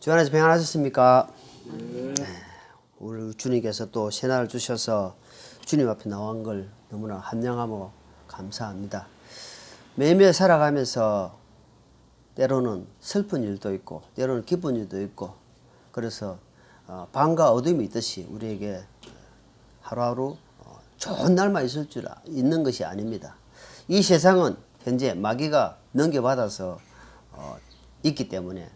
주 안에서 평안하셨습니까? 네. 우리 주님께서 또 새날을 주셔서 주님 앞에 나온 걸 너무나 함양하고 감사합니다. 매일매일 살아가면서 때로는 슬픈 일도 있고 때로는 기쁜 일도 있고, 그래서 밤과 어둠이 있듯이 우리에게 하루하루 좋은 날만 있는 것이 아닙니다. 이 세상은 현재 마귀가 넘겨받아서 있기 때문에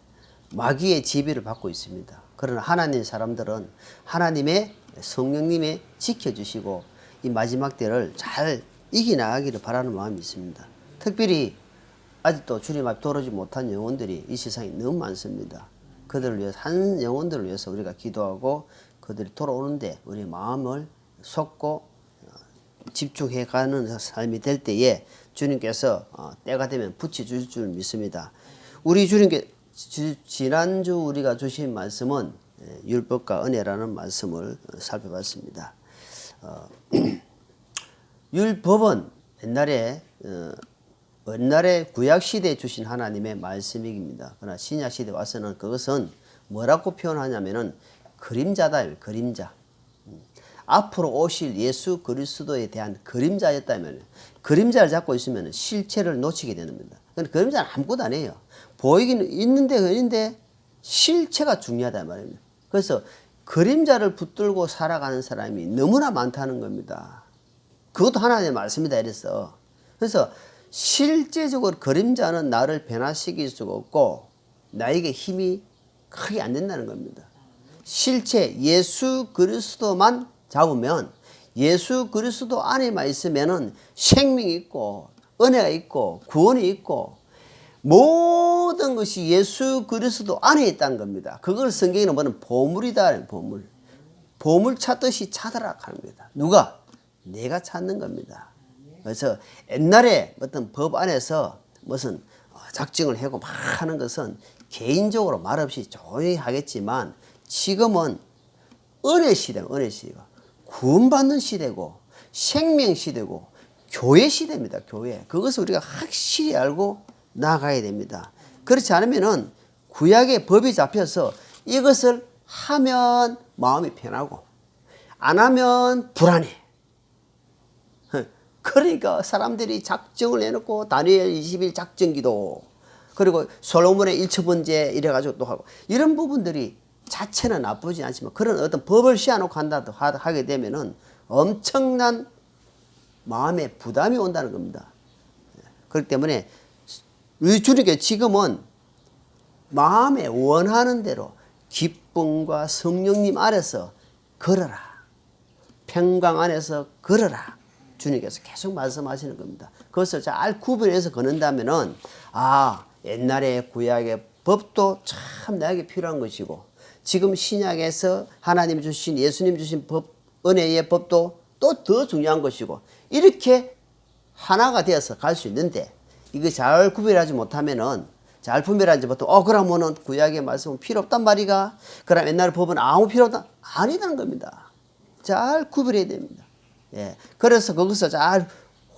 마귀의 지배를 받고 있습니다. 그러나 하나님 사람들은 하나님의 성령님이 지켜주시고 이 마지막 때를 잘 이겨나가기를 바라는 마음이 있습니다. 특별히 아직도 주님 앞에 돌아오지 못한 영혼들이 이 세상에 너무 많습니다. 그들을 위해서, 한 영혼들을 위해서 우리가 기도하고 그들이 돌아오는데 우리의 마음을 쏟고 집중해 가는 삶이 될 때에 주님께서 때가 되면 붙여주실 줄 믿습니다. 우리 주님께 지난주 우리가 주신 말씀은 율법과 은혜라는 말씀을 살펴봤습니다. 율법은 옛날에 구약 시대에 주신 하나님의 말씀입니다. 그러나 신약 시대에 와서는 그것은 뭐라고 표현하냐면은 그림자다. 그림자. 앞으로 오실 예수 그리스도에 대한 그림자였다면, 그림자를 잡고 있으면 실체를 놓치게 됩니다. 그림자는 아무것도 아니에요. 보이기는 있는데 실체가 중요하다 말입니다. 그래서 그림자를 붙들고 살아가는 사람이 너무나 많다는 겁니다. 그것도 하나님의 말씀이다 이랬어. 그래서 실제적으로 그림자는 나를 변화시킬 수가 없고 나에게 힘이 크게 안 된다는 겁니다. 실체 예수 그리스도만 잡으면, 예수 그리스도 안에만 있으면은 생명이 있고 은혜가 있고 구원이 있고 모든 것이 예수 그리스도 안에 있다는 겁니다. 그걸 성경에는 뭐는 보물이다. 보물 찾듯이 찾아라 하는 겁니다. 누가? 내가 찾는 겁니다. 그래서 옛날에 어떤 법 안에서 무슨 작정을 하고 막 하는 것은 개인적으로 말없이 조용히 하겠지만, 지금은 은혜 시대고, 은혜 시대가 구원받는 시대고 생명 시대고 교회 시대입니다. 교회. 그것을 우리가 확실히 알고 나가야 됩니다. 그렇지 않으면은 구약의 법이 잡혀서 이것을 하면 마음이 편하고 안 하면 불안해. 그러니까 사람들이 작정을 해놓고 다니엘 20일 작정기도, 그리고 솔로몬의 일처번제 이래가지고 또 하고, 이런 부분들이 자체는 나쁘지 않지만 그런 어떤 법을 씌워놓고 하게 되면은 엄청난 마음의 부담이 온다는 겁니다. 그렇기 때문에 우리 주님께 지금은 마음에 원하는 대로 기쁨과 성령님 안에서 걸어라, 평강 안에서 걸어라, 주님께서 계속 말씀하시는 겁니다. 그것을 잘 구분해서 걷는다면은 옛날에 구약의 법도 참 나에게 필요한 것이고, 지금 신약에서 하나님 주신, 예수님 주신 법, 은혜의 법도 또 더 중요한 것이고, 이렇게 하나가 되어서 갈 수 있는데 이거 잘 구별하지 못하면은, 잘 분별하지 못하면 그러면은 구약의 말씀은 필요 없단 말이가, 그럼 옛날 법은 아무 필요 없다, 아니라는 겁니다. 잘 구별해야 됩니다. 예. 그래서 거기서 잘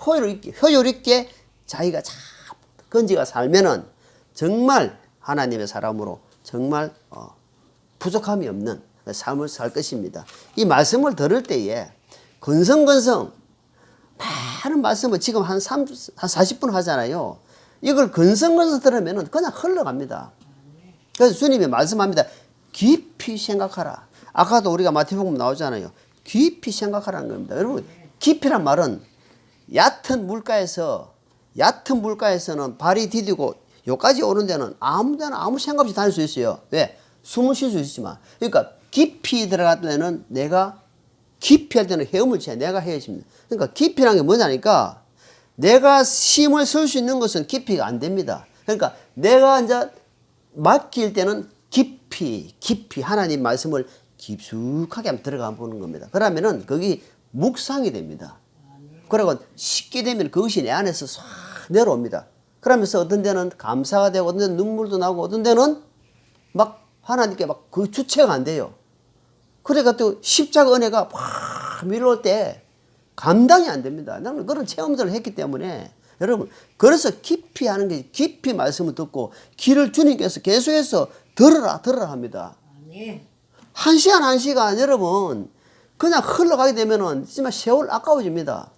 효율 있게 자기가 잘 건지가 살면은 정말 하나님의 사람으로 정말 부족함이 없는 삶을 살 것입니다. 이 말씀을 들을 때에 건성건성 많은 말씀을 지금 한 40분 하잖아요. 이걸 건성건성 들으면 그냥 흘러갑니다. 그래서 주님이 말씀합니다. 깊이 생각하라. 아까도 우리가 마태복음 나오잖아요. 깊이 생각하라는 겁니다. 여러분, 깊이란 말은 얕은 물가에서는 발이 디디고 여기까지 오는 데는 아무 데나 아무 생각 없이 다닐 수 있어요. 왜? 숨을 쉴 수 있지만. 그러니까 깊이 들어갈 때는 내가, 깊이 할 때는 헤엄을 쳐야 내가 헤엄입니다. 그러니까 깊이라는 게 뭐냐니까, 내가 힘을 쓸 수 있는 것은 깊이가 안 됩니다. 그러니까 내가 이제 맡길 때는 깊이 하나님 말씀을 깊숙하게 한번 들어가 보는 겁니다. 그러면은 거기 묵상이 됩니다. 그리고 쉽게 되면 그것이 내 안에서 싹 내려옵니다. 그러면서 어떤 데는 감사가 되고, 어떤 데는 눈물도 나고, 어떤 데는 막 하나님께 막 그 주체가 안 돼요. 그러니까 또 십자가 은혜가 팍 밀어올 때 감당이 안 됩니다. 나는 그런 체험들을 했기 때문에, 여러분, 그래서 깊이 하는 게, 깊이 말씀을 듣고 귀를 주님께서 계속해서 들어라 들어라 합니다. 아멘. 한 시간 한 시간 여러분 그냥 흘러가게 되면은 정말 세월 아까워집니다.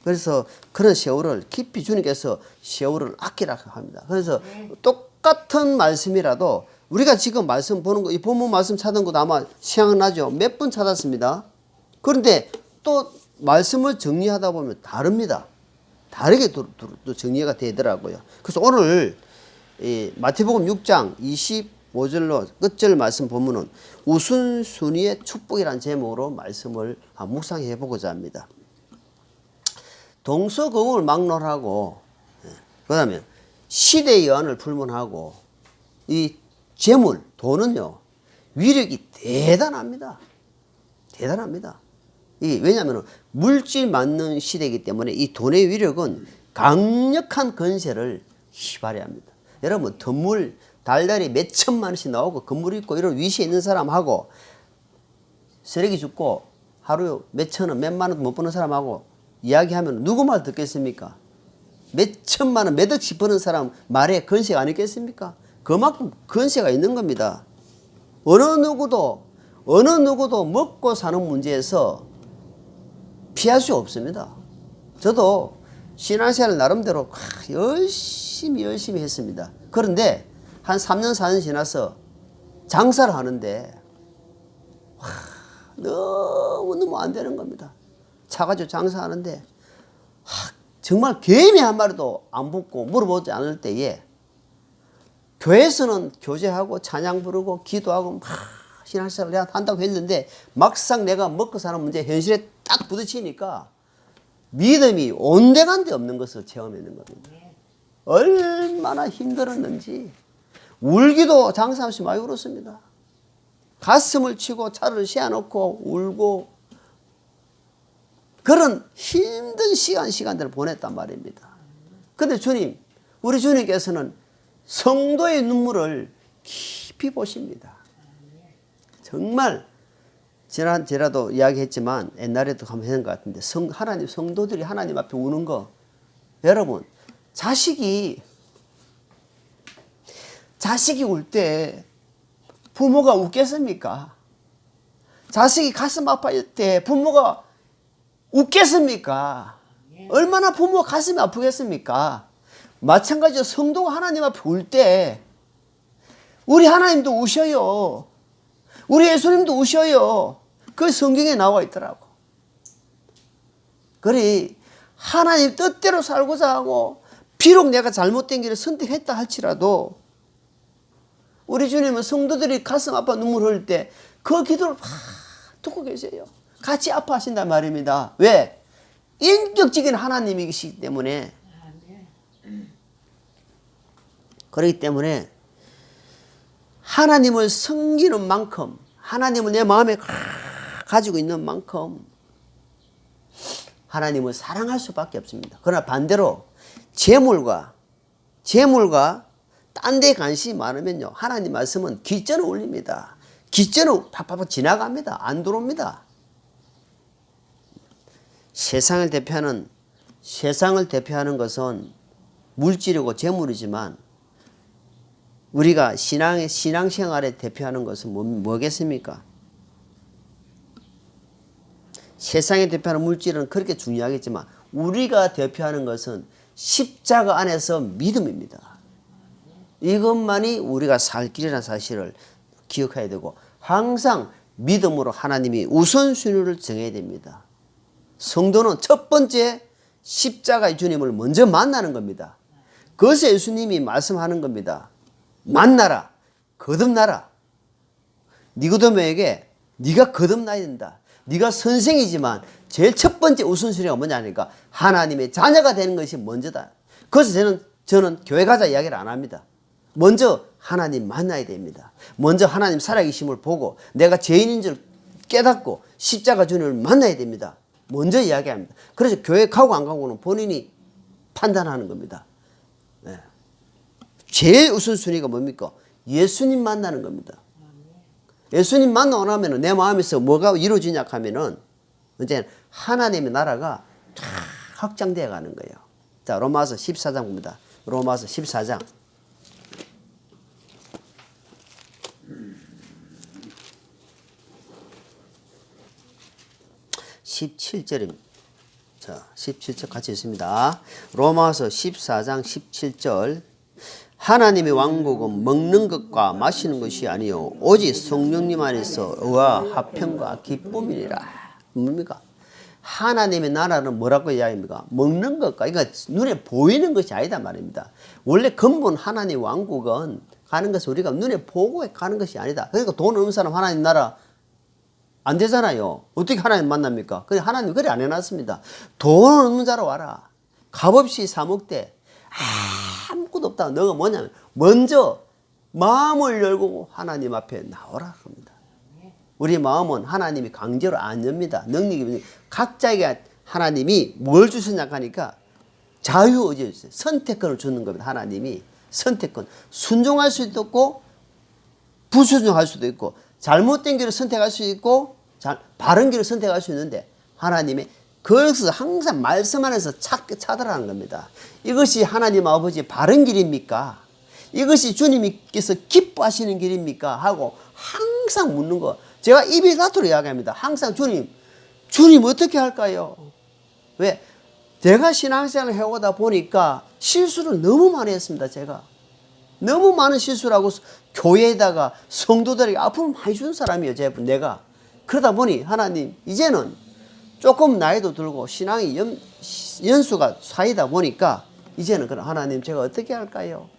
그래서 그런 세월을 깊이 주님께서 세월을 아끼라고 합니다. 그래서 똑같은 말씀이라도 우리가 지금 말씀 보는 거, 이 본문 말씀 찾은 것도 아마 생각나죠? 몇 번 찾았습니다. 그런데 또 말씀을 정리하다 보면 다릅니다. 다르게 또 정리가 되더라고요. 그래서 오늘 이 마태복음 6장 25절로 끝절 말씀 보면은 우선순위의 축복이라는 제목으로 말씀을 묵상해 보고자 합니다. 동서고금을 막론하고 그다음에 시대의 여한을 불문하고 이 재물, 돈은요 위력이 대단합니다. 대단합니다. 왜냐하면 물질 맞는 시대이기 때문에 이 돈의 위력은 강력한 건세를 발휘 합니다. 여러분 건물 달달이 몇 천만 원씩 나오고 건물 있고 이런 위치에 있는 사람하고 쓰레기 줍고 하루 몇 천 원, 몇만 원 못 버는 사람하고 이야기하면 누구 말 듣겠습니까? 몇 천만 원, 몇 억씩 버는 사람 말에 건세가 안 있겠습니까? 그만큼 건세가 있는 겁니다. 어느 누구도 먹고 사는 문제에서 피할 수 없습니다. 저도 신앙생활 나름대로 열심히 했습니다. 그런데 한 3년 4년 지나서 장사를 하는데 너무 안 되는 겁니다. 차가지고 장사하는데 정말 개미 한 마리도 안 붙고 물어보지 않을 때에 교회에서는 교제하고 찬양 부르고 기도하고 막 신앙생활을 내가 한다고 했는데 막상 내가 먹고 사는 문제 현실에 딱 부딪히니까 믿음이 온데간데 없는 것을 체험했는 겁니다. 얼마나 힘들었는지 울기도 장사 없이 많이 울었습니다. 가슴을 치고 차를 세워놓고 울고 그런 힘든 시간들을 보냈단 말입니다. 근데 주님, 우리 주님께서는 성도의 눈물을 깊이 보십니다. 정말 지난주에라도 이야기했지만 옛날에도 한번 했는 것 같은데 하나님 성도들이 하나님 앞에 우는 거 여러분 자식이 울 때 부모가 웃겠습니까? 자식이 가슴 아파할 때 부모가 웃겠습니까? 얼마나 부모가 가슴이 아프겠습니까? 마찬가지로 성도가 하나님 앞에 울 때 우리 하나님도 우셔요. 우리 예수님도 우셔요. 그 성경에 나와 있더라고. 그리 하나님 뜻대로 살고자 하고 비록 내가 잘못된 길을 선택했다 할지라도 우리 주님은 성도들이 가슴 아파 눈물 흘릴 때 그 기도를 막 듣고 계세요. 같이 아파하신단 말입니다. 왜? 인격적인 하나님이시기 때문에. 그렇기 때문에 하나님을 섬기는 만큼 하나님을 내 마음에 가지고 있는 만큼 하나님을 사랑할 수밖에 없습니다. 그러나 반대로 재물과 딴 데 관심이 많으면요 하나님 말씀은 귓전을 울립니다. 귓전은 팍팍 지나갑니다. 안 들어옵니다. 세상을 대표하는 것은 물질이고 재물이지만 우리가 신앙생활에 대표하는 것은 뭐겠습니까? 세상에 대표하는 물질은 그렇게 중요하겠지만 우리가 대표하는 것은 십자가 안에서 믿음입니다. 이것만이 우리가 살 길이라는 사실을 기억해야 되고 항상 믿음으로 하나님이 우선순위를 정해야 됩니다. 성도는 첫 번째 십자가의 주님을 먼저 만나는 겁니다. 그것을 예수님이 말씀하는 겁니다. 만나라, 거듭나라. 니고데모에게 네가 거듭나야 된다. 네가 선생이지만 제일 첫 번째 우선순위가 뭐냐니까 하나님의 자녀가 되는 것이 먼저다. 그래서 저는 교회 가자 이야기를 안 합니다. 먼저 하나님 만나야 됩니다. 먼저 하나님 살아계심을 보고 내가 죄인인 줄 깨닫고 십자가 주님을 만나야 됩니다. 먼저 이야기합니다. 그래서 교회 가고 안 가고는 본인이 판단하는 겁니다. 네. 제일 우선순위가 뭡니까? 예수님 만나는 겁니다. 예수님 만나고 나면 내 마음에서 뭐가 이루어지냐 하면은 이제 하나님의 나라가 쫙 확장되어 가는 거예요. 자, 로마서 14장 봅니다. 로마서 14장. 17절입니다. 자, 17절 같이 있습니다. 로마서 14장 17절. 하나님의 왕국은 먹는 것과 마시는 것이 아니요 오직 성령님 안에서 의와 화평과 기쁨이니라. 뭡니까? 하나님의 나라는 뭐라고 이야기합니까? 먹는 것과, 그러니까 눈에 보이는 것이 아니다 말입니다. 원래 근본 하나님 왕국은 가는 것은 우리가 눈에 보고 가는 것이 아니다. 그러니까 돈 없는 사람 하나님 나라 안 되잖아요. 어떻게 하나님 만납니까? 그래 하나님 그래 안 해놨습니다. 돈 없는 자로 와라. 값없이 사 먹되 아무것도 없다. 너가 뭐냐면 먼저 마음을 열고 하나님 앞에 나오라 합니다. 우리 마음은 하나님이 강제로 안 엽니다. 능력이 각자에게 하나님이 뭘 주셨냐 하니까 자유의지를 주세요. 선택권을 주는 겁니다. 하나님이 선택권. 순종할 수도 있고 불순종할 수도 있고 잘못된 길을 선택할 수 있고 바른 길을 선택할 수 있는데 하나님의 그것을 항상 말씀 안에서 찾으라는 겁니다. 이것이 하나님 아버지의 바른 길입니까? 이것이 주님께서 기뻐하시는 길입니까? 하고 항상 묻는 거. 제가 입이 닫도록 이야기합니다. 항상 주님 어떻게 할까요? 왜? 제가 신앙생활을 해오다 보니까 실수를 너무 많이 했습니다. 제가 너무 많은 실수를 하고 교회에다가 성도들에게 아픔을 많이 준 사람이에요. 내가. 그러다 보니 하나님 이제는 조금 나이도 들고 신앙이 연수가 쌓이다 보니까 이제는 그럼 하나님 제가 어떻게 할까요?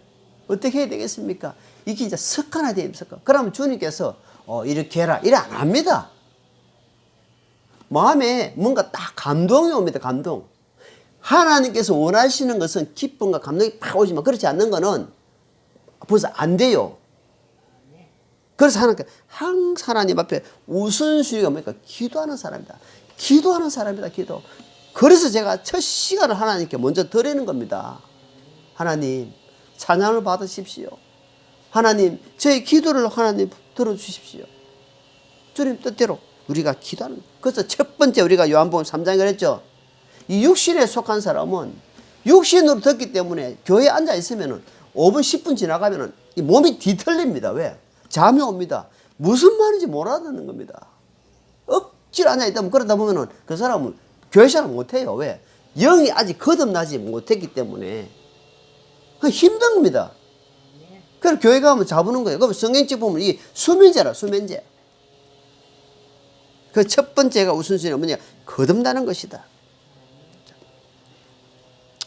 어떻게 해야 되겠습니까? 이게 이제 습관화되면 습관. 그러면 주님께서 이렇게 해라. 이래 안 합니다. 마음에 뭔가 딱 감동이 옵니다. 감동. 하나님께서 원하시는 것은 기쁨과 감동이 팍 오지만 그렇지 않는 거는 벌써 안 돼요. 그래서 항상 하나님 앞에 우선순위가 뭡니까? 기도하는 사람이다. 기도하는 사람이다. 기도. 그래서 제가 첫 시간을 하나님께 먼저 드리는 겁니다. 하나님 찬양을 받으십시오. 하나님 저희 기도를 하나님 들어주십시오. 주님 뜻대로 우리가 기도하는. 그래서 첫 번째 우리가 요한복음 3장에 그랬죠. 이 육신에 속한 사람은 육신으로 듣기 때문에 교회에 앉아 있으면은 5분 10분 지나가면은 이 몸이 뒤틀립니다. 왜? 잠이 옵니다. 무슨 말인지 못 알아듣는 겁니다. 억지로 앉아 있다 보면 그러다 보면은 그 사람은 교회 생활 못 해요. 왜? 영이 아직 거듭나지 못했기 때문에 힘든 겁니다. 그래서 교회 가면 잡으는 거예요. 그럼 성경책 보면 이 수면제라, 수면제. 그 첫 번째가 우선순위가 뭐냐? 거듭나는 것이다.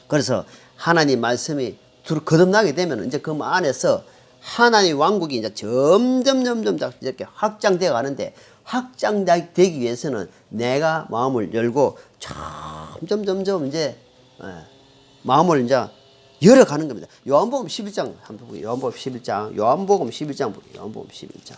그래서 하나님 말씀이 거듭나게 되면 이제 그 안에서 하나님 왕국이 이제 점점 이렇게 확장되어 가는데 확장되기 위해서는 내가 마음을 열고 점점 이제 마음을 이제 열어가는 겁니다. 요한복음 11장 한번 보세요. 요한복음 11장. 요한복음 11장 보세요. 요한복음 11장.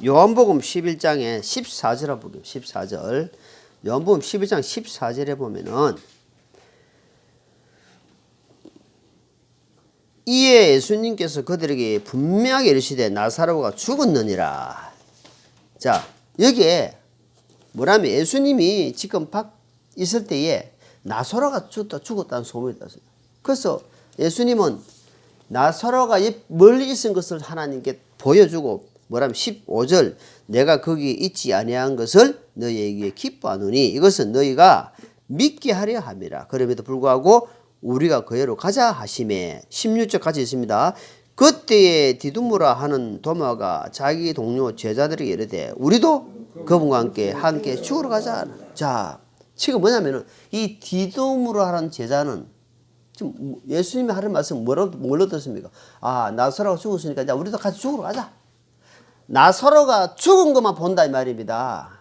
요한복음 11장에 14절을 보게요. 14절. 요한복음 11장 14절에 보면은 이에 예수님께서 그들에게 분명하게 이르시되 나사로가 죽었느니라. 자, 여기에 뭐라면 예수님이 지금 있을 때에 나사로가 죽었다는 소문이 있었어요. 그래서 예수님은 나사로가 멀리 있은 것을 하나님께 보여주고 뭐라면 15절 내가 거기 있지 아니한 것을 너희에게 기뻐하노니 이것은 너희가 믿게 하려 함이라. 그럼에도 불구하고 우리가 그애로 가자 하심에 16절 같이 있습니다. 그때에 디두무라 하는 도마가 자기 동료 제자들에게 이르되 우리도 그분과 함께 죽으러 가자. 자, 지금 뭐냐면은 이 디두무라 하는 제자는 지금 예수님이 하는 말씀 뭘로 듣습니까? 아, 나사로가 죽었으니까 자, 우리도 같이 죽으러 가자. 나사로가 죽은 것만 본다 이 말입니다.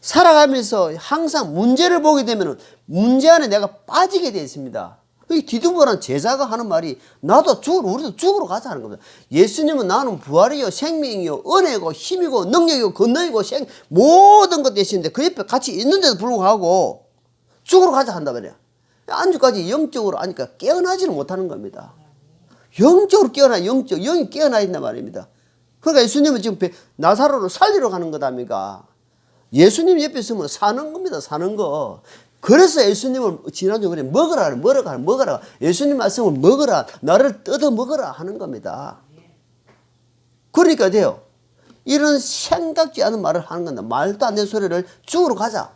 살아가면서 항상 문제를 보게 되면 문제 안에 내가 빠지게 되어 있습니다. 이 디두모라는 제자가 하는 말이 우리도 죽으러 가자 하는 겁니다. 예수님은 나는 부활이요 생명이요 은혜고 힘이고 능력이고 권능이고 모든 것 되시는데 그 옆에 같이 있는데도 불구하고 죽으러 가자 한다 말이야. 안주까지 영적으로 하니까 깨어나지는 못하는 겁니다. 영적으로 영이 깨어나 있단 말입니다. 그러니까 예수님은 지금 나사로를 살리러 가는 거답니까? 예수님 옆에 있으면 사는 겁니다. 사는 거. 그래서 예수님을 지난주에 그래 먹으라. 예수님 말씀을 먹으라. 나를 뜯어 먹으라 하는 겁니다. 그러니까 돼요. 이런 생각지 않은 말을 하는 건데 말도 안 되는 소리를 죽으러 가자.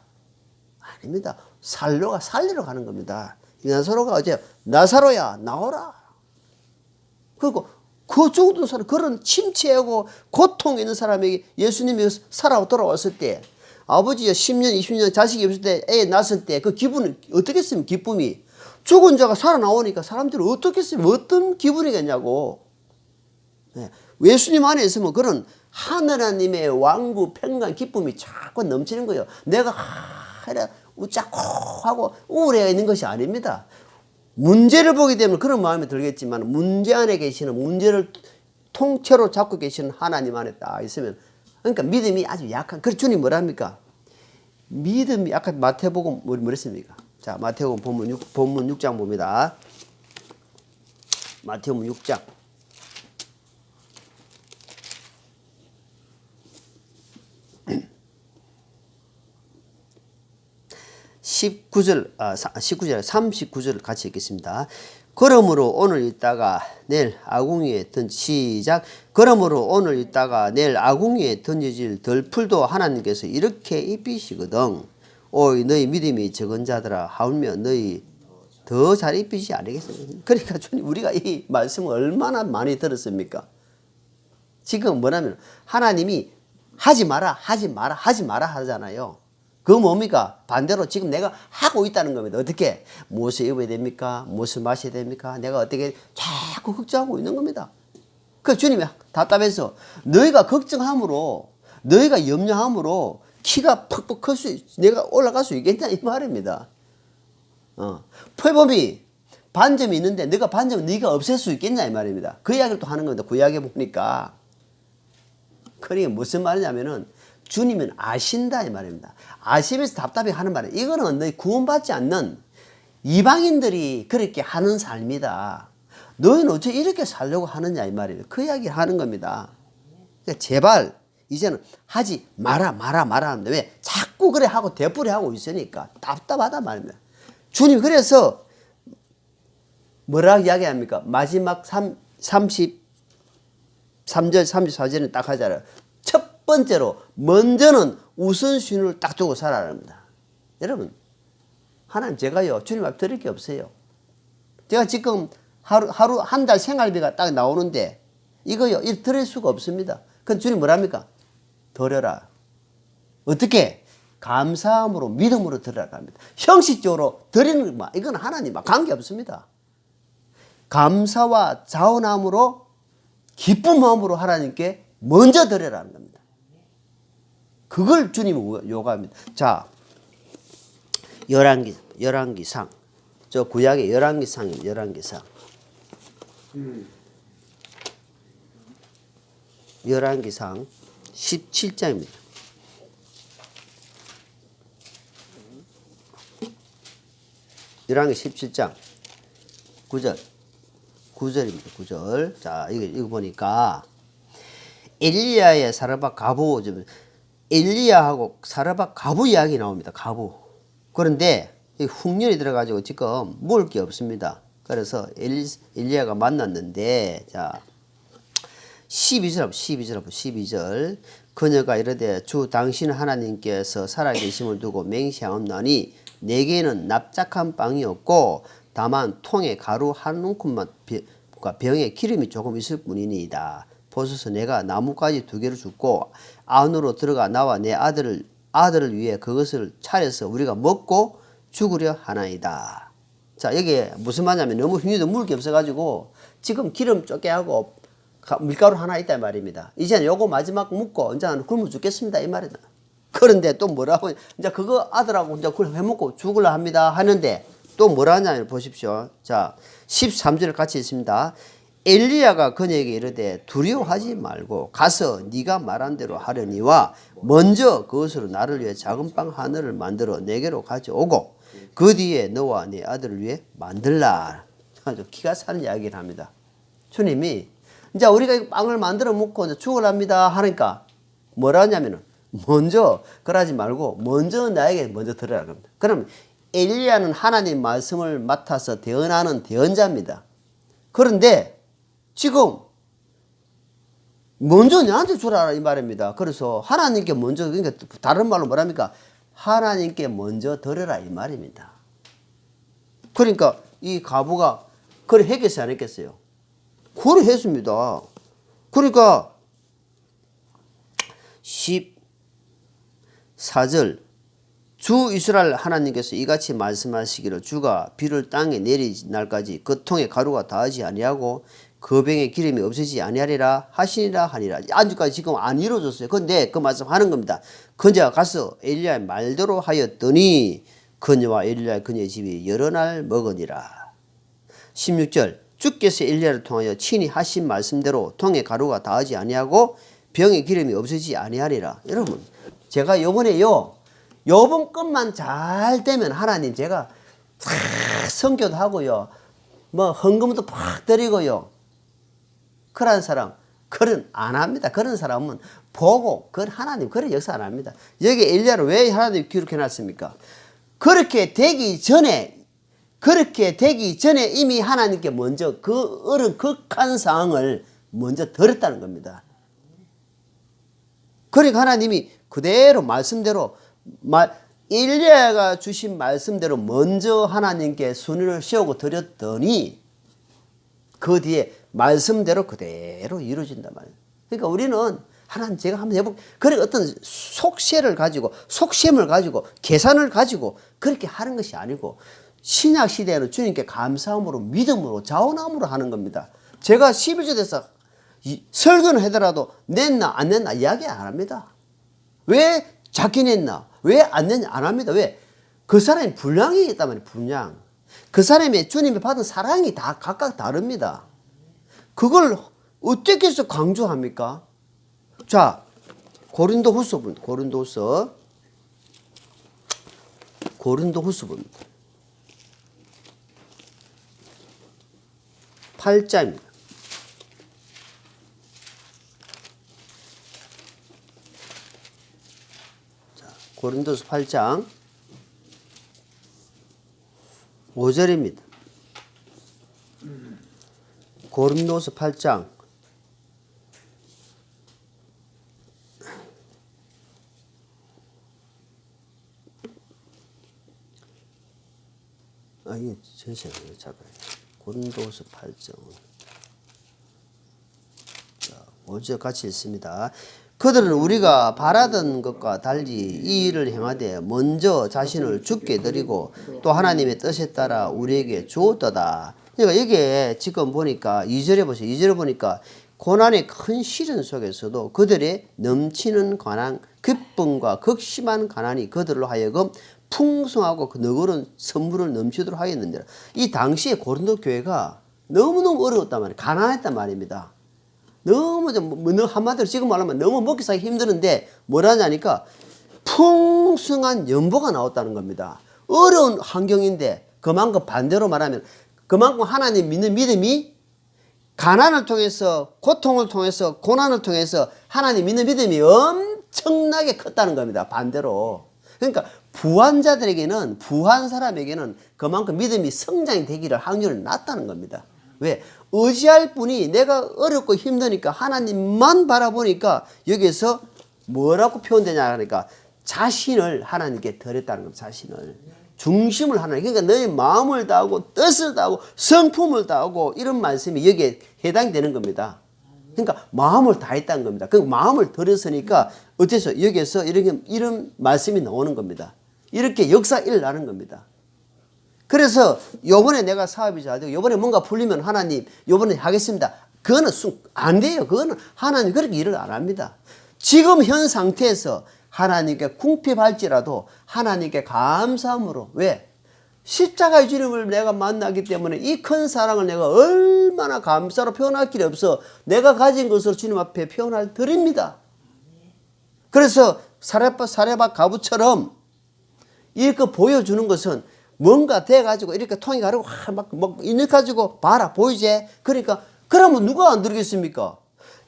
아닙니다. 살리러 가는 겁니다. 나사로가 어제 나사로야 나오라. 그리고 그 죽은 사람 그런 침체하고 고통 있는 사람에게 예수님이 살아 돌아왔을 때 아버지가 10년 20년 자식이 없을 때 애 낳았을 때 그 기분은 어떻겠습니까? 기쁨이 죽은 자가 살아나오니까 사람들이 어떻겠습니까? 어떤 기분이겠냐고. 예수님 안에 있으면 그런 하나님의 왕구 평강 기쁨이 자꾸 넘치는 거예요. 내가 웃자고 하고 우울해 있는 것이 아닙니다. 문제를 보게 되면 그런 마음이 들겠지만 문제 안에 계시는 문제를 통째로 잡고 계시는 하나님 안에 딱 있으면 그러니까 믿음이 아주 약한. 그래서 주님 뭐랍니까? 믿음이 아까 마태복음 뭐랬습니까? 자, 마태복음 본문 6장 봅니다. 마태복음 6장 19절, 39절 같이 읽겠습니다. 그러므로 오늘 있다가 내일 아궁이에 시작. 그러므로 오늘 있다가 내일 아궁이에 던져질 덜풀도 하나님께서 이렇게 입히시거든. 오이 너희 믿음이 적은 자들아 하울며 너희 더 잘 입히시 아니겠습니까? 그러니까 주님 우리가 이 말씀을 얼마나 많이 들었습니까? 지금 뭐냐면 하나님이 하지 마라 하잖아요. 그 뭡니까? 반대로 지금 내가 하고 있다는 겁니다. 어떻게? 무엇을 입어야 됩니까? 무엇을 마셔야 됩니까? 내가 어떻게 자꾸 걱정하고 있는 겁니다. 그 주님이 답답해서 너희가 걱정함으로 너희가 염려함으로 키가 퍽퍽 클 수 내가 올라갈 수 있겠냐 이 말입니다. 표범이 반점이 있는데 너가 반점을 네가 없앨 수 있겠냐 이 말입니다. 그 이야기를 또 하는 겁니다. 그 이야기 보니까 그러니까 무슨 말이냐면은 주님은 아신다 이 말입니다. 아시면서 답답해 하는 말이에요. 이거는 너희 구원받지 않는 이방인들이 그렇게 하는 삶이다. 너희는 어째 이렇게 살려고 하느냐 이 말이에요. 그 이야기를 하는 겁니다. 그러니까 제발 이제는 하지 마라 하는데 왜 자꾸 그래 하고 되풀이 하고 있으니까 답답하단 말입니다. 주님 그래서 뭐라 이야기합니까? 마지막 33절 34절에 딱 하잖아요. 첫 번째로 먼저는 우선순위를 딱 두고 살아야 합니다. 여러분 하나님 제가요 주님 앞에 드릴 게 없어요. 제가 지금 하루 한 달 생활비가 딱 나오는데 이거요 이 드릴 수가 없습니다. 그럼 주님 뭐랍니까? 드려라. 어떻게? 감사함으로 믿음으로 드리라고 합니다. 형식적으로 드리는 것 이건 하나님과 관계 없습니다. 감사와 자원함으로 기쁜 마음으로 하나님께 먼저 드리라는 겁니다. 그걸 주님은 요구합니다. 자, 열왕기상. 저 구약의 열왕기상입니다. 열왕기상. 열왕기상 17장입니다. 열왕기 17장 9절입니다. 9절. 자, 이거 보니까 엘리야의 사르밧 가부 엘리야하고 사르밧 가부 이야기 나옵니다. 가부. 그런데 흉년이 들어가지고 지금 먹을 게 없습니다. 그래서 엘리야가 만났는데 자 12절 그녀가 이르되 주 당신 하나님께서 살아계심을 두고 맹세하옵나니 내게는 납작한 빵이 없고 다만 통에 가루 한 움큼만 병에 기름이 조금 있을 뿐이니이다. 보소서 내가 나뭇가지 2개를 줍고 안으로 들어가 나와 내 아들을 위해 그것을 차려서 우리가 먹고 죽으려 하나이다. 자 여기에 무슨 말이냐면 너무 흉내도 먹을 게 없어가지고 지금 기름 쪼개 하고 밀가루 하나 있다 이 말입니다. 이제는 요거 마지막 먹고 이제는 굶어 죽겠습니다 이 말이다. 그런데 또 뭐라고 이제 그거 아들하고 이제 그걸 해먹고 죽으려 합니다 하는데 또 뭐라 하냐면 보십시오. 자 13절 같이 있습니다. 엘리야가 그녀에게 이르되 두려워하지 말고 가서 네가 말한 대로 하려니와 먼저 그것으로 나를 위해 작은 빵 하나를 만들어 내게로 가져오고 그 뒤에 너와 네 아들을 위해 만들라. 아주 기가 차는 이야기를 합니다. 주님이 이제 우리가 빵을 만들어 먹고 이제 죽으랍니다 하니까 뭐라 하냐면은 먼저 그러지 말고 먼저 나에게 먼저 들으라 합니다. 그럼 엘리야는 하나님 말씀을 맡아서 대언하는 대언자입니다. 그런데 지금 먼저 내한테 주라 이 말입니다. 그래서 하나님께 먼저, 그러니까 다른 말로 뭐랍니까? 하나님께 먼저 드려라 이 말입니다. 그러니까 이 과부가 그래 했겠어요, 안 했겠어요? 그래 했습니다. 그러니까 14절 주 이스라엘 하나님께서 이같이 말씀하시기를 주가 비를 땅에 내리 날까지 그 통에 가루가 닿지 아니하고 그 병에 기름이 없어지지 아니하리라 하시니라 하니라. 아직까지 지금 안 이루어졌어요. 근데 그 말씀하는 겁니다. 그녀가 가서 엘리야의 말대로 하였더니 그녀와 엘리야 그녀의 집이 여러 날 먹으니라. 16절 주께서 엘리야를 통하여 친히 하신 말씀대로 통에 가루가 닿지 아니하고 병에 기름이 없어지지 아니하리라. 여러분 제가 요번에요 요번 것만 잘 되면 하나님 제가 싹 선교도 하고요 뭐 헌금도 팍 드리고요 그런 사람 그런 안 합니다. 그런 사람은 보고 그건 하나님 그런 역사 안 합니다. 여기 엘리야를 왜 하나님 기록해 놨습니까? 그렇게 되기 전에 이미 하나님께 먼저 그 어른 극한 상황을 먼저 들었다는 겁니다. 그러니까 하나님이 그대로 말씀대로 엘리야가 주신 말씀대로 먼저 하나님께 순위를 세우고 드렸더니 그 뒤에 말씀대로 그대로 이루어진단 말이에요. 그러니까 우리는 하나님 제가 한번 해볼게요. 그러니까 어떤 속셈을 가지고 계산을 가지고 그렇게 하는 것이 아니고 신약 시대에는 주님께 감사함으로 믿음으로 자원함으로 하는 겁니다. 제가 11조 돼서 설교는 하더라도 냈나 안 냈나 이야기 안 합니다. 왜 작게 냈나 왜 안 냈냐 안 합니다. 왜? 그 사람이 분량이 있단 말이에요. 분량. 그 사람이 주님이 받은 사랑이 다 각각 다릅니다. 그걸 어떻게 해서 강조합니까? 자, 고린도후서 8장입니다. 자, 고린도서 8장 5절입니다. 고린도서 8장 이게 전체를 잡아요. 고린도서 8장 자, 5절 같이 읽습니다. 그들은 우리가 바라던 것과 달리 이 일을 행하되 먼저 자신을 죽게 드리고 또 하나님의 뜻에 따라 우리에게 주었도다. 그러니까 이게 지금 보니까 2절에 보세요. 2절에 보니까 고난의 큰 시련 속에서도 그들의 넘치는 가난, 기쁨과 극심한 가난이 그들로 하여금 풍성하고 그 너그러운 선물을 넘치도록 하였는데 이 당시에 고린도 교회가 너무너무 어려웠단 말이에요. 가난했단 말입니다. 너무 한마디로 지금 말하면 너무 먹기 살기 힘드는데 뭐라냐니까 풍성한 연보가 나왔다는 겁니다. 어려운 환경인데 그만큼 반대로 말하면 그만큼 하나님 믿는 믿음이 가난을 통해서 고통을 통해서 고난을 통해서 하나님 믿는 믿음이 엄청나게 컸다는 겁니다. 반대로. 그러니까 부한 자들에게는 부한 사람에게는 그만큼 믿음이 성장이 되기를 확률이 낮다는 겁니다. 왜? 의지할 분이 내가 어렵고 힘드니까 하나님만 바라보니까 여기서 뭐라고 표현되냐 하니까 자신을 하나님께 드렸다는 겁니다. 자신을. 중심을 하나님. 그러니까 너의 마음을 다하고 뜻을 다하고 성품을 다하고 이런 말씀이 여기에 해당되는 겁니다. 그러니까 마음을 다했다는 겁니다. 그 마음을 들였으니까 어째서 여기에서 이런 말씀이 나오는 겁니다. 이렇게 역사 일어나는 겁니다. 그래서 요번에 내가 사업이 잘 되고 요번에 뭔가 풀리면 하나님 요번에 하겠습니다. 그거는 안 돼요. 그거는 하나님 그렇게 일을 안 합니다. 지금 현 상태에서 하나님께 궁핍할지라도 하나님께 감사함으로 왜? 십자가의 주님을 내가 만나기 때문에 이 큰 사랑을 내가 얼마나 감사로 표현할 길이 없어 내가 가진 것으로 주님 앞에 표현할 드립니다. 그래서 사레밥 가부처럼 이렇게 보여주는 것은 뭔가 돼가지고 이렇게 통이 가르고 막 이렇게 가지고 봐라 보이지? 그러니까 그러면 누가 안 들겠습니까?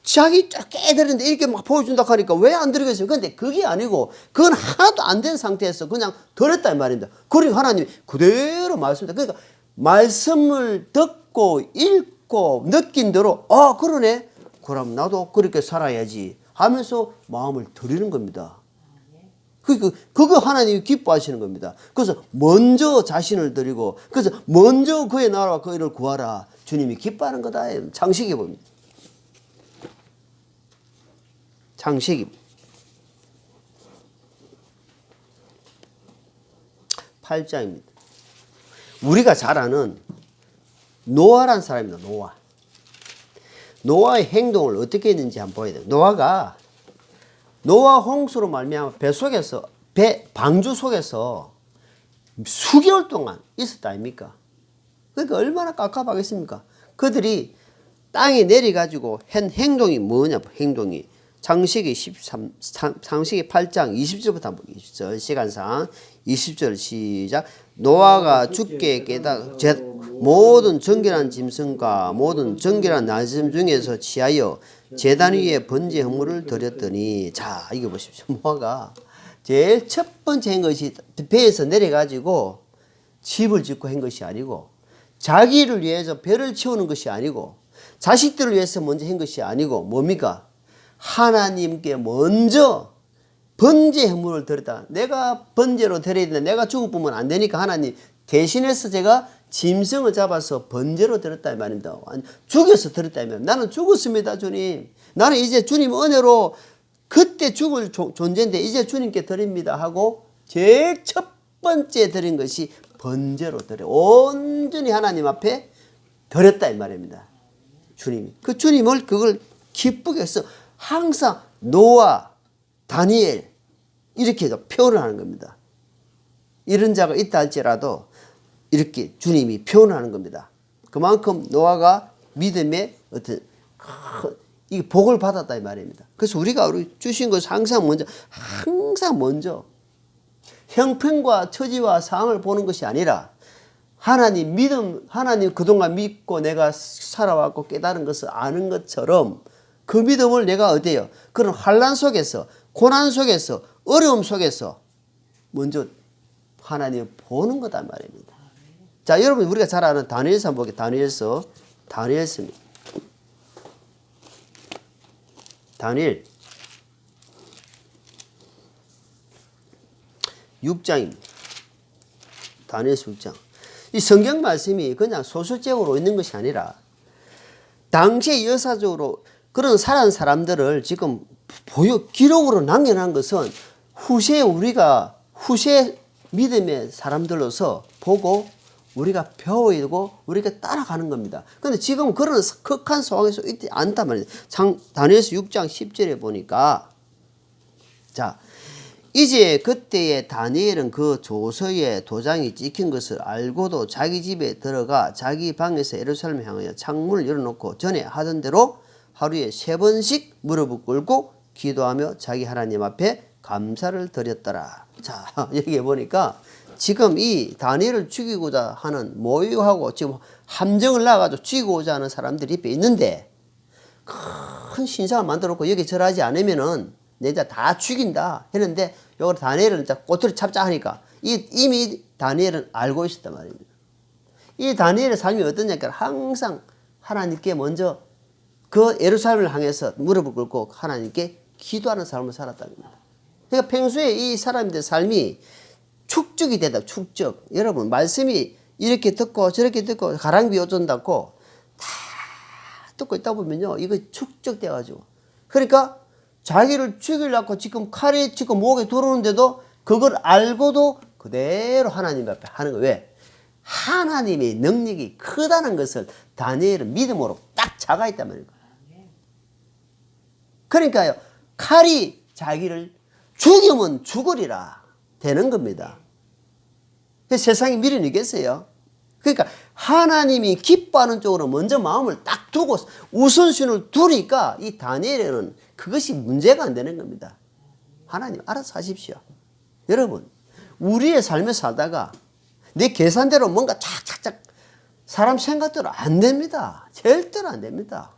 자기 쫙 깨드는데 이렇게 막 보여준다 하니까 왜 안 드리겠어요? 근데 그게 아니고 그건 하나도 안 된 상태에서 그냥 드렸다 이 말입니다. 그러니까 하나님이 그대로 말씀입니다. 그러니까 말씀을 듣고 읽고 느낀 대로 그러네. 그럼 나도 그렇게 살아야지 하면서 마음을 드리는 겁니다. 그거 하나님이 기뻐하시는 겁니다. 그래서 먼저 자신을 드리고 그래서 먼저 그의 나라와 그 일을 구하라. 주님이 기뻐하는 거다. 창세기 봅니다. 창세기 8장입니다. 우리가 잘 아는 노아란 사람입니다. 노아의 행동을 어떻게 했는지 한번 보여야 돼요. 노아 홍수로 말미암아 방주 속에서 수개월 동안 있었다 아닙니까? 그러니까 얼마나 깝깝하겠습니까? 그들이 땅에 내려가지고 한 행동이 뭐냐? 행동이 창세기 8장 20절부터 한번 20절 시간상 20절 시작. 노아가 주께 모든 정결한 짐승과 모든 정결한 나짐 중에서 취하여 제단 위에 번제 헌물을 드렸더니 자 이거 보십시오. 노아가 제일 첫 번째 한 것이 배에서 내려가지고 집을 짓고 한 것이 아니고 자기를 위해서 배를 채우는 것이 아니고 자식들을 위해서 먼저 한 것이 아니고 뭡니까? 하나님께 먼저 번제 헌물을 드렸다. 내가 번제로 드려야 되는데 내가 죽어보면 안 되니까 하나님 대신해서 제가 짐승을 잡아서 번제로 드렸다 이 말입니다. 죽여서 드렸다 이 말입니다. 나는 죽었습니다 주님. 나는 이제 주님 은혜로 그때 죽을 존재인데 이제 주님께 드립니다 하고 제일 첫 번째 드린 것이 번제로 드려 온전히 하나님 앞에 드렸다 이 말입니다. 주님이 그 주님을 그걸 기쁘게 해서 항상 노아, 다니엘 이렇게 표현을 하는 겁니다. 이런 자가 있다 할지라도 이렇게 주님이 표현하는 겁니다. 그만큼 노아가 믿음의 어떤 이 복을 받았다 이 말입니다. 그래서 우리가 주신 것을 항상 먼저 형편과 처지와 상황을 보는 것이 아니라 하나님 그동안 믿고 내가 살아왔고 깨달은 것을 아는 것처럼 그 믿음을 내가 어때요? 그런 환난 속에서 고난 속에서 어려움 속에서 먼저 하나님을 보는 거다 말입니다. 자, 여러분 우리가 잘 아는 다니엘서 한번 볼게요. 다니엘서입니다. 다니엘 6장입니다. 다니엘서 6장. 이 성경 말씀이 그냥 소설적으로 있는 것이 아니라 당시의 역사적으로 그런 살아난 사람들을 지금 기록으로 남겨놓은 것은 후세 믿음의 사람들로서 보고 우리가 배우고 우리가 따라가는 겁니다. 그런데 지금 그런 극한 상황에서 있지 않단 말이에요. 다니엘서 6장 10절에 보니까 자 이제 그때의 다니엘은 그 조서에 도장이 찍힌 것을 알고도 자기 집에 들어가 자기 방에서 예루살렘 향하여 창문을 열어놓고 전에 하던 대로 하루에 3번씩 무릎을 꿇고 기도하며 자기 하나님 앞에 감사를 드렸더라. 자, 여기 보니까 지금 이 다니엘을 죽이고자 하는 모의하고 지금 함정을 나가지고 죽이고자 하는 사람들이 옆에 있는데 큰 신상을 만들어 놓고 여기 절하지 않으면은 내가 다 죽인다 했는데 요걸 다니엘을 꼬투리 잡자 하니까 이미 다니엘은 알고 있었단 말입니다. 이 다니엘의 삶이 어떠냐니까 항상 하나님께 먼저 그 예루살렘을 향해서 무릎을 꿇고 하나님께 기도하는 삶을 살았다는 겁니다. 그러니까 평소에 이 사람들의 삶이 축적이 되다. 축적. 여러분 말씀이 이렇게 듣고 저렇게 듣고 가랑비 어쩐다고 다 듣고 있다 보면요 이거 축적돼 가지고 그러니까 자기를 죽이려고 지금 칼이 지금 목에 들어오는데도 그걸 알고도 그대로 하나님 앞에 하는 거예요. 왜? 하나님의 능력이 크다는 것을 다니엘은 믿음으로 딱 자가 있단 말이에요. 그러니까요 칼이 자기를 죽이면 죽으리라 되는 겁니다. 세상이 미련이겠어요. 그러니까 하나님이 기뻐하는 쪽으로 먼저 마음을 딱 두고 우선순위를 두니까 이 다니엘에는 그것이 문제가 안 되는 겁니다. 하나님 알아서 하십시오. 여러분 우리의 삶에 살다가 내 계산대로 뭔가 착착착 사람 생각대로 안 됩니다. 절대로 안 됩니다.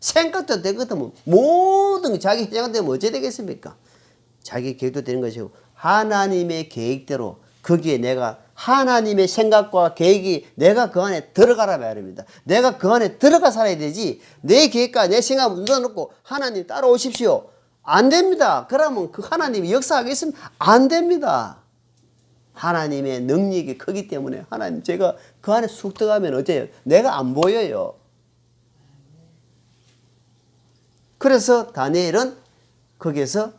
생각도 되거든. 모든 자기 생각되면 어찌 되겠습니까? 자기 계획도 되는 것이고 하나님의 계획대로 거기에 내가 하나님의 생각과 계획이 내가 그 안에 들어가라 말입니다. 내가 그 안에 들어가 살아야 되지 내 계획과 내 생각을 묻어놓고 하나님 따라오십시오. 안 됩니다. 그러면 그 하나님이 역사하겠으면 안 됩니다. 하나님의 능력이 크기 때문에 하나님 제가 그 안에 쑥 들어가면 어때요? 내가 안 보여요. 그래서 다니엘은 거기에서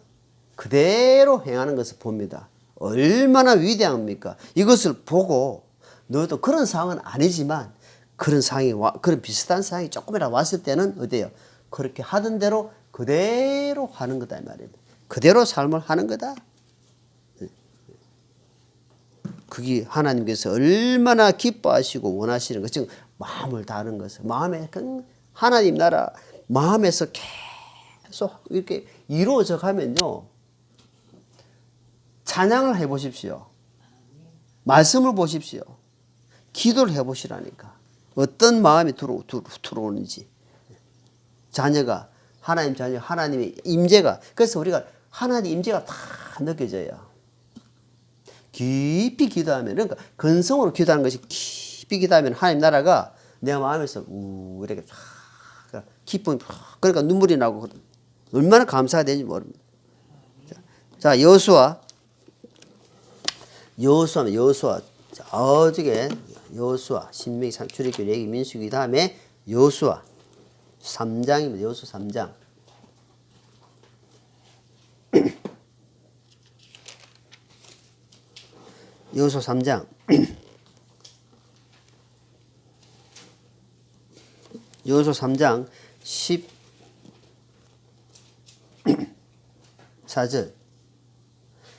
그대로 행하는 것을 봅니다. 얼마나 위대합니까? 이것을 보고 너도 그런 상황은 아니지만 그런 상황이 그런 비슷한 상황이 조금이라도 왔을 때는 어때요? 그렇게 하던 대로 그대로 하는 거다 이 말입니다. 그대로 삶을 하는 거다. 그게 하나님께서 얼마나 기뻐하시고 원하시는 것, 즉 마음을 다하는 것을 마음에 하나님 나라 마음에서 계속 이렇게 이루어져 가면요. 찬양을 해보십시오. 말씀을 보십시오. 기도를 해보시라니까. 어떤 마음이 들어오는지. 자녀가 하나님 자녀 하나님의 임재가 그래서 우리가 하나님 임재가 다 느껴져요. 깊이 기도하면 그러니까 근성으로 기도하는 것이 깊이 기도하면 하나님 나라가 내 마음에서 이렇게 기쁨이 그러니까 눈물이 나고 얼마나 감사가 되는지 모릅니다. 자 여호수아 어저께 여호수아 신명기 출애굽기 레위기 민수기 다음에 여호수아 3장입니다. 여호수아 3장. 여호수아 3장. 여호수아 3장 14절.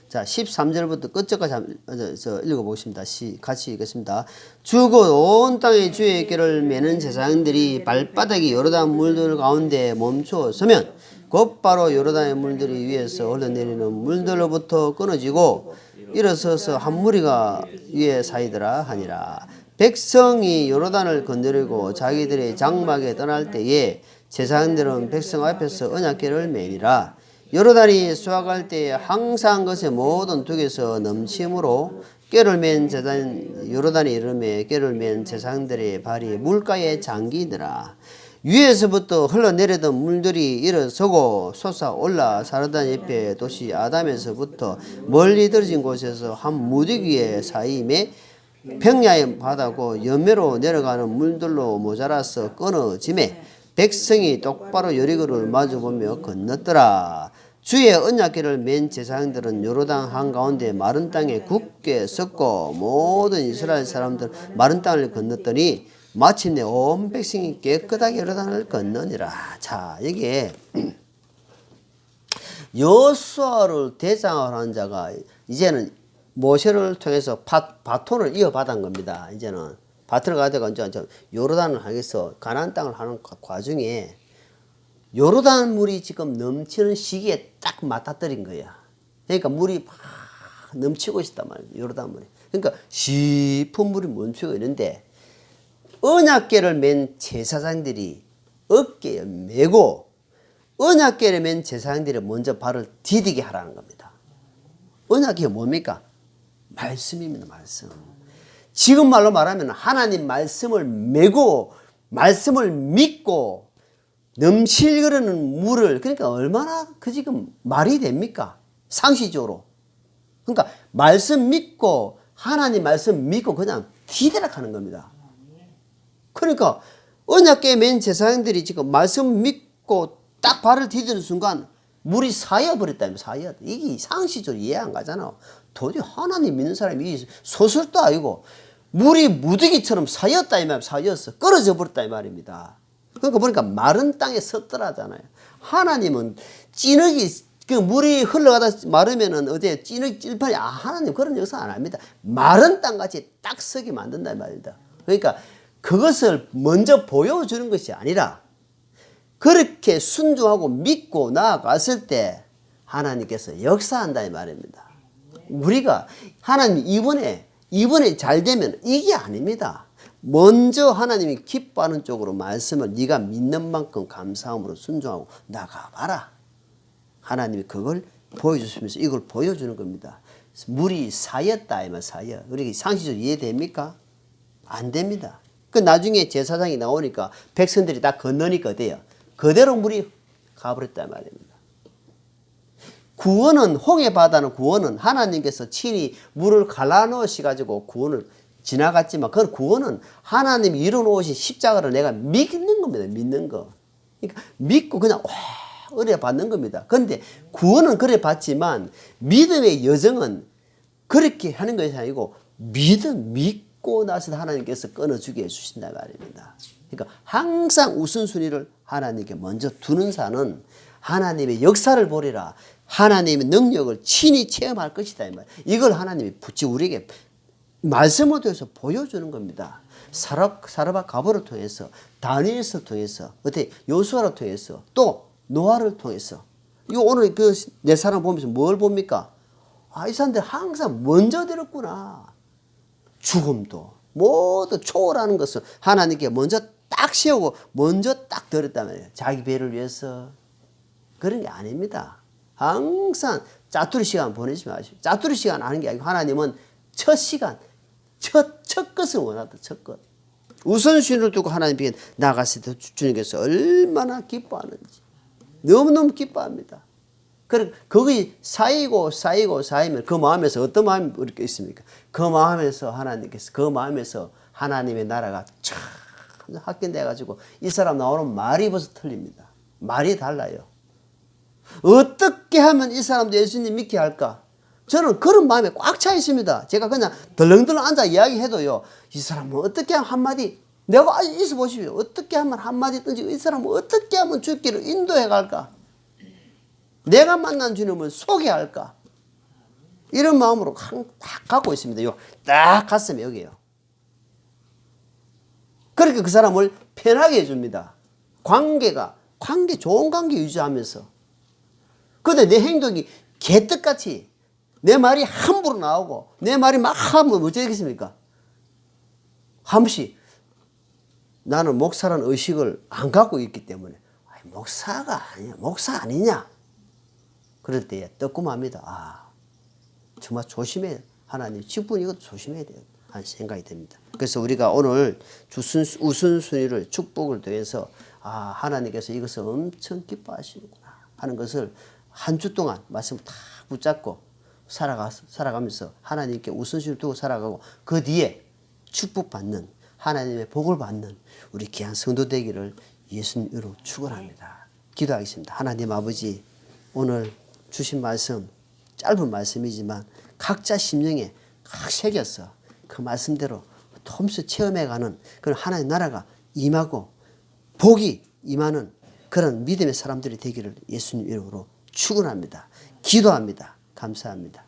자, 13절부터 끝까지 읽어보겠습니다. 같이 읽겠습니다. 주고 온 땅에 주의 궤를 메는 제사장들이 발바닥이 요르단 물들 가운데 멈춰 서면 곧바로 요르단의 물들이 위에서 흘러내리는 물들로부터 끊어지고 일어서서 한 무리가 위에 사이더라 하니라. 백성이 요르단을 건드리고 자기들의 장막에 떠날 때에 제사장들은 백성 앞에서 언약궤를 메니라. 요르단이 수확할 때에 항상 것의 모든 둑에서 넘침으로 꾀를 맨 제사장 요르단이 이름에 꾀를 맨 제사장들의 발이 물가에 잠기더라. 위에서부터 흘러내리던 물들이 일어서고 솟아올라 사르단 옆에 도시 아담에서부터 멀리 떨어진 곳에서 한 무더기에 쌓임에 평야의 바다고 연매로 내려가는 물들로 모자라서 끊어짐에 백성이 똑바로 여리고를 마주보며 건넜더라. 주의 언약궤를 맨 제사장들은 요르단 한가운데 마른 땅에 굳게 섰고 모든 이스라엘 사람들 마른 땅을 건넜더니 마침내 온 백성이 깨끗하게 요르단을 건너니라. 자, 여기에 여호수아를 대장으로 한 자가 이제는 모세를 통해서 바톤을 이어받은 겁니다. 이제는 바톤을 가다가 이제 요르단을 향해서 가나안 땅을 하는 과정에 요르단 물이 지금 넘치는 시기에 딱 맞닥뜨린 거야. 그러니까 물이 막 넘치고 있단 말이야. 요르단 물이. 그러니까 깊은 물이 멈추고 있는데 언약궤를 맨 제사장들이 어깨에 메고 언약궤를 맨 제사장들이 먼저 발을 디디게 하라는 겁니다. 언약궤가 뭡니까? 말씀입니다. 말씀. 지금 말로 말하면 하나님 말씀을 메고 말씀을 믿고 넘칠 그르는 물을 그러니까 얼마나 그 지금 말이 됩니까? 상시적으로. 그러니까 말씀 믿고 하나님 말씀 믿고 그냥 디대락 하는 겁니다. 그러니까 언약궤 맨 제사장들이 지금 말씀 믿고 딱 발을 디디는 순간 물이 사여버렸다면 사여. 이게 상시적으로 이해 안 가잖아. 도대체 하나님 믿는 사람이 소설도 아니고 물이 무더기처럼 사였다 이 말 사였어. 끊어져 버렸다 이 말입니다. 그러니까 보니까 마른 땅에 섰더라잖아요. 하나님은 찌르기 그 물이 흘러가다 마르면은 어디에 찌르기 찔판이 하나님 그런 역사 안 합니다. 마른 땅같이 딱 서게 만든다 이 말입니다. 그러니까 그것을 먼저 보여주는 것이 아니라 그렇게 순종하고 믿고 나아갔을 때 하나님께서 역사한다 이 말입니다. 우리가 하나님 이번에 잘 되면 이게 아닙니다. 먼저 하나님이 기뻐하는 쪽으로 말씀을 네가 믿는 만큼 감사함으로 순종하고 나가봐라. 하나님이 그걸 보여주시면서 이걸 보여주는 겁니다. 물이 사였다 이말 사여. 우리 상식적으로 이해됩니까? 안 됩니다. 그 나중에 제사장이 나오니까 백성들이 다 건너니까 어때요? 그대로 물이 가버렸단 말입니다. 구원은 홍해 바다는 구원은 하나님께서 친히 물을 갈라놓으셔가지고 구원을 지나갔지만 그 구원은 하나님이 이뤄놓으신 십자가를 내가 믿는 겁니다. 믿는 거. 그러니까 믿고 그냥 은혜 받는 겁니다. 그런데 구원은 그래 받지만 믿음의 여정은 그렇게 하는 것이 아니고 믿고 나서 하나님께서 끊어주게 해주신다 말입니다. 그러니까 항상 우선순위를 하나님께 먼저 두는 자는 하나님의 역사를 보리라. 하나님의 능력을 친히 체험할 것이다. 이걸 하나님이 우리에게 말씀을 통해서 보여주는 겁니다. 사르밧 가보를 통해서, 다니엘을 통해서, 어떻게 요수아를 통해서, 또 노아를 통해서. 이거 오늘 그 네 사람 보면서 뭘 봅니까? 아, 이 사람들 항상 먼저 들었구나. 죽음도 모두 초월하는 것을 하나님께 먼저 딱 세우고 먼저 딱 들었단 말이에요. 자기 배를 위해서. 그런 게 아닙니다. 항상 짜투리 시간 보내지 마시고. 짜투리 시간 하는 게 아니고 하나님은 첫 시간, 첫 것을 원하다. 첫 것. 우선순위를 두고 하나님께 나갔을 때 주님께서 얼마나 기뻐하는지. 너무너무 기뻐합니다. 그리고 거기 쌓이면 그 마음에서 어떤 마음이 이렇게 있습니까? 그 마음에서 하나님의 나라가 쫙 확견돼 가지고 이 사람 나오는 말이 벌써 틀립니다. 말이 달라요. 어떻게 하면 이 사람도 예수님 믿게 할까? 저는 그런 마음에 꽉 차 있습니다. 제가 그냥 덜렁덜렁 앉아 이야기해도요. 이 사람은 어떻게 하면 한마디 내가 있어 보십시오. 어떻게 하면 한마디 던지고 이 사람은 어떻게 하면 죽기를 인도해 갈까? 내가 만난 주님을 소개할까? 이런 마음으로 딱 갖고 있습니다. 딱 가슴에 여기요. 그렇게 그 사람을 편하게 해줍니다. 좋은 관계 유지하면서. 근데 내 행동이 개떡같이 내 말이 함부로 나오고 내 말이 막 하면 어쩌겠습니까? 한 번씩 나는 목사라는 의식을 안 갖고 있기 때문에 목사가 아니야. 목사 아니냐? 그럴 때에 뜨끔합니다. 아, 정말 조심해. 하나님 직분 이것도 조심해야 돼요. 하는 생각이 듭니다. 그래서 우리가 오늘 우선순위를 축복을 통해서 하나님께서 이것을 엄청 기뻐하시는구나 하는 것을 한 주 동안 말씀을 다 붙잡고 살아가면서 하나님께 우선순위를 두고 살아가고 그 뒤에 축복받는 하나님의 복을 받는 우리 귀한 성도 되기를 예수님으로 축원합니다. 기도하겠습니다. 하나님 아버지, 오늘 주신 말씀 짧은 말씀이지만 각자 심령에 각 새겨서 그 말씀대로 톰스 체험해가는 그런 하나님의 나라가 임하고 복이 임하는 그런 믿음의 사람들이 되기를 예수님 이름으로 축원합니다. 기도합니다. 감사합니다.